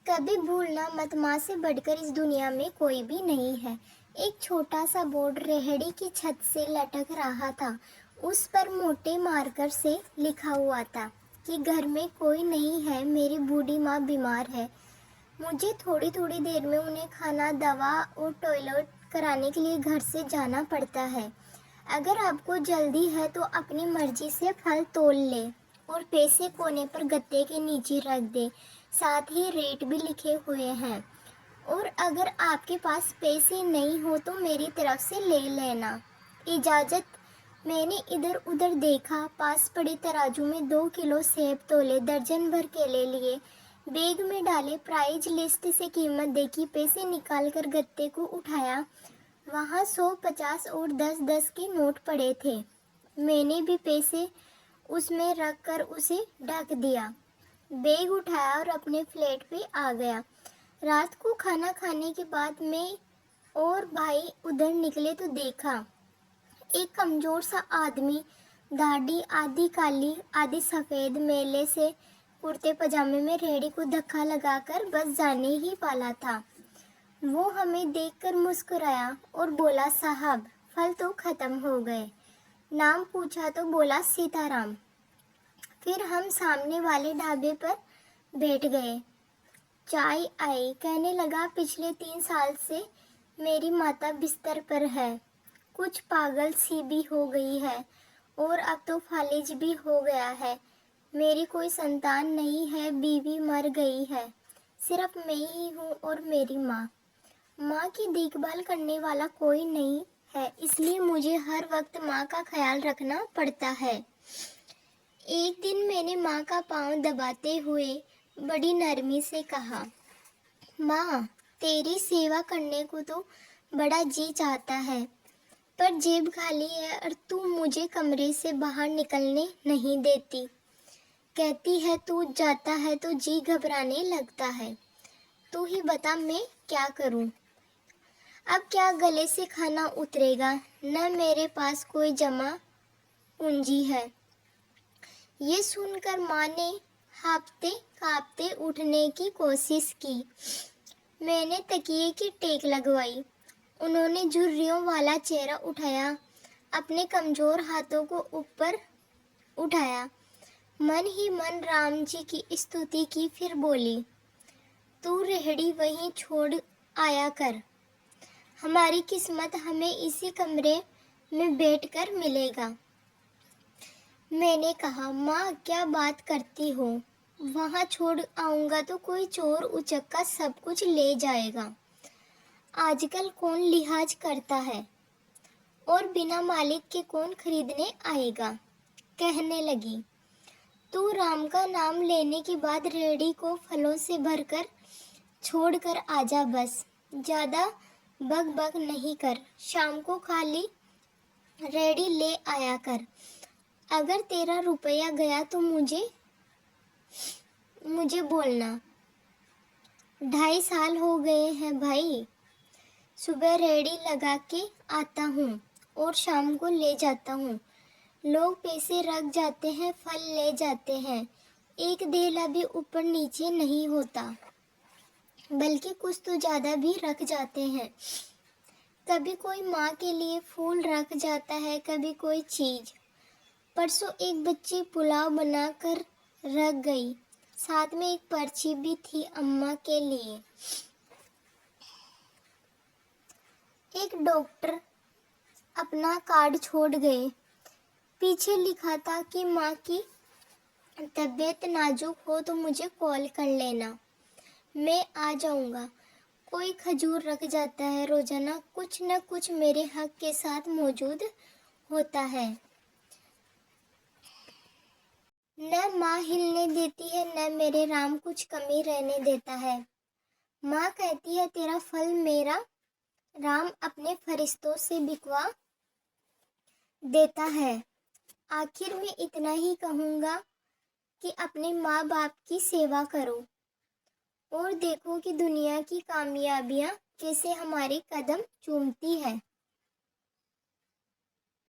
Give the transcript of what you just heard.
कभी भूलना मत, माँ से बढ़कर इस दुनिया में कोई भी नहीं है। एक छोटा सा बोर्ड रेहड़ी की छत से लटक रहा था। उस पर मोटे मार्कर से लिखा हुआ था कि घर में कोई नहीं है, मेरी बूढ़ी माँ बीमार है। मुझे थोड़ी थोड़ी देर में उन्हें खाना, दवा और टॉयलेट कराने के लिए घर से जाना पड़ता है। अगर आपको जल्दी है तो अपनी मर्जी से फल तोल ले और पैसे कोने पर गत्ते के नीचे रख दे। साथ ही रेट भी लिखे हुए हैं। और अगर आपके पास पैसे नहीं हो तो मेरी तरफ से ले लेना। इजाज़त। मैंने इधर उधर देखा, पास पड़े तराजू में 2 किलो सेब तोले, दर्जन भर केले लिए, बैग में डाले, प्राइज लिस्ट से कीमत देखी, पैसे निकालकर गत्ते को उठाया। वहाँ 100, 50 और 10-10 के नोट पड़े थे। मैंने भी पैसे उसमें रख कर उसे ढक दिया। बैग उठाया और अपने फ्लैट पे आ गया। रात को खाना खाने के बाद मैं और भाई उधर निकले तो देखा एक कमज़ोर सा आदमी, दाढ़ी आधी काली आधी सफ़ेद, मेले से कुर्ते पजामे में रेहड़ी को धक्का लगाकर बस जाने ही वाला था। वो हमें देखकर मुस्कुराया और बोला, साहब फल तो ख़त्म हो गए। नाम पूछा तो बोला, सीताराम। फिर हम सामने वाले ढाबे पर बैठ गए। चाय आई। कहने लगा, पिछले 3 साल से मेरी माता बिस्तर पर है, कुछ पागल सी भी हो गई है और अब तो फालिज भी हो गया है। मेरी कोई संतान नहीं है, बीवी मर गई है, सिर्फ मैं ही हूँ और मेरी माँ। माँ की देखभाल करने वाला कोई नहीं है, इसलिए मुझे हर वक्त माँ का ख्याल रखना पड़ता है। एक दिन मैंने माँ का पाँव दबाते हुए बड़ी नरमी से कहा, माँ, तेरी सेवा करने को तो बड़ा जी चाहता है, पर जेब खाली है और तू मुझे कमरे से बाहर निकलने नहीं देती। कहती है तू जाता है तो जी घबराने लगता है। तू ही बता मैं क्या करूं? अब क्या गले से खाना उतरेगा, न मेरे पास कोई जमा पूंजी है। ये सुनकर माँ ने हाँफते काँपते उठने की कोशिश की। मैंने तकिए की टेक लगवाई। उन्होंने झुर्रियों वाला चेहरा उठाया, अपने कमज़ोर हाथों को ऊपर उठाया, मन ही मन राम जी की स्तुति की, फिर बोली, तू रेहड़ी वहीं छोड़ आया कर। हमारी किस्मत हमें इसी कमरे में बैठकर मिलेगा। मैंने कहा, माँ क्या बात करती हो? वहाँ छोड़ आऊँगा तो कोई चोर उचक्का सब कुछ ले जाएगा। आजकल कौन लिहाज करता है और बिना मालिक के कौन खरीदने आएगा। कहने लगी, तू राम का नाम लेने के बाद रेहड़ी को फलों से भरकर छोड़कर आजा, बस ज़्यादा बक बक नहीं कर। शाम को खाली रेहड़ी ले आया कर। अगर तेरा रुपया गया तो मुझे बोलना। 2.5 साल हो गए हैं भाई। सुबह रेहड़ी लगा के आता हूँ और शाम को ले जाता हूँ। लोग पैसे रख जाते हैं, फल ले जाते हैं। एक देला भी ऊपर नीचे नहीं होता, बल्कि कुछ तो ज़्यादा भी रख जाते हैं। कभी कोई माँ के लिए फूल रख जाता है, कभी कोई चीज़। परसों एक बच्ची पुलाव बनाकर रख गई, साथ में एक पर्ची भी थी अम्मा के लिए। एक डॉक्टर अपना कार्ड छोड़ गए। पीछे लिखा था कि माँ की तबीयत नाजुक हो तो मुझे कॉल कर लेना, मैं आ जाऊँगा। कोई खजूर रख जाता है, रोज़ाना कुछ न कुछ मेरे हक के साथ मौजूद होता है। न माँ हिलने देती है, न मेरे राम कुछ कमी रहने देता है। माँ कहती है, तेरा फल मेरा राम अपने फरिश्तों से बिकवा देता है। आखिर में इतना ही कहूँगा कि अपने माँ बाप की सेवा करो और देखो कि दुनिया की कामयाबियाँ कैसे हमारे कदम चूमती है।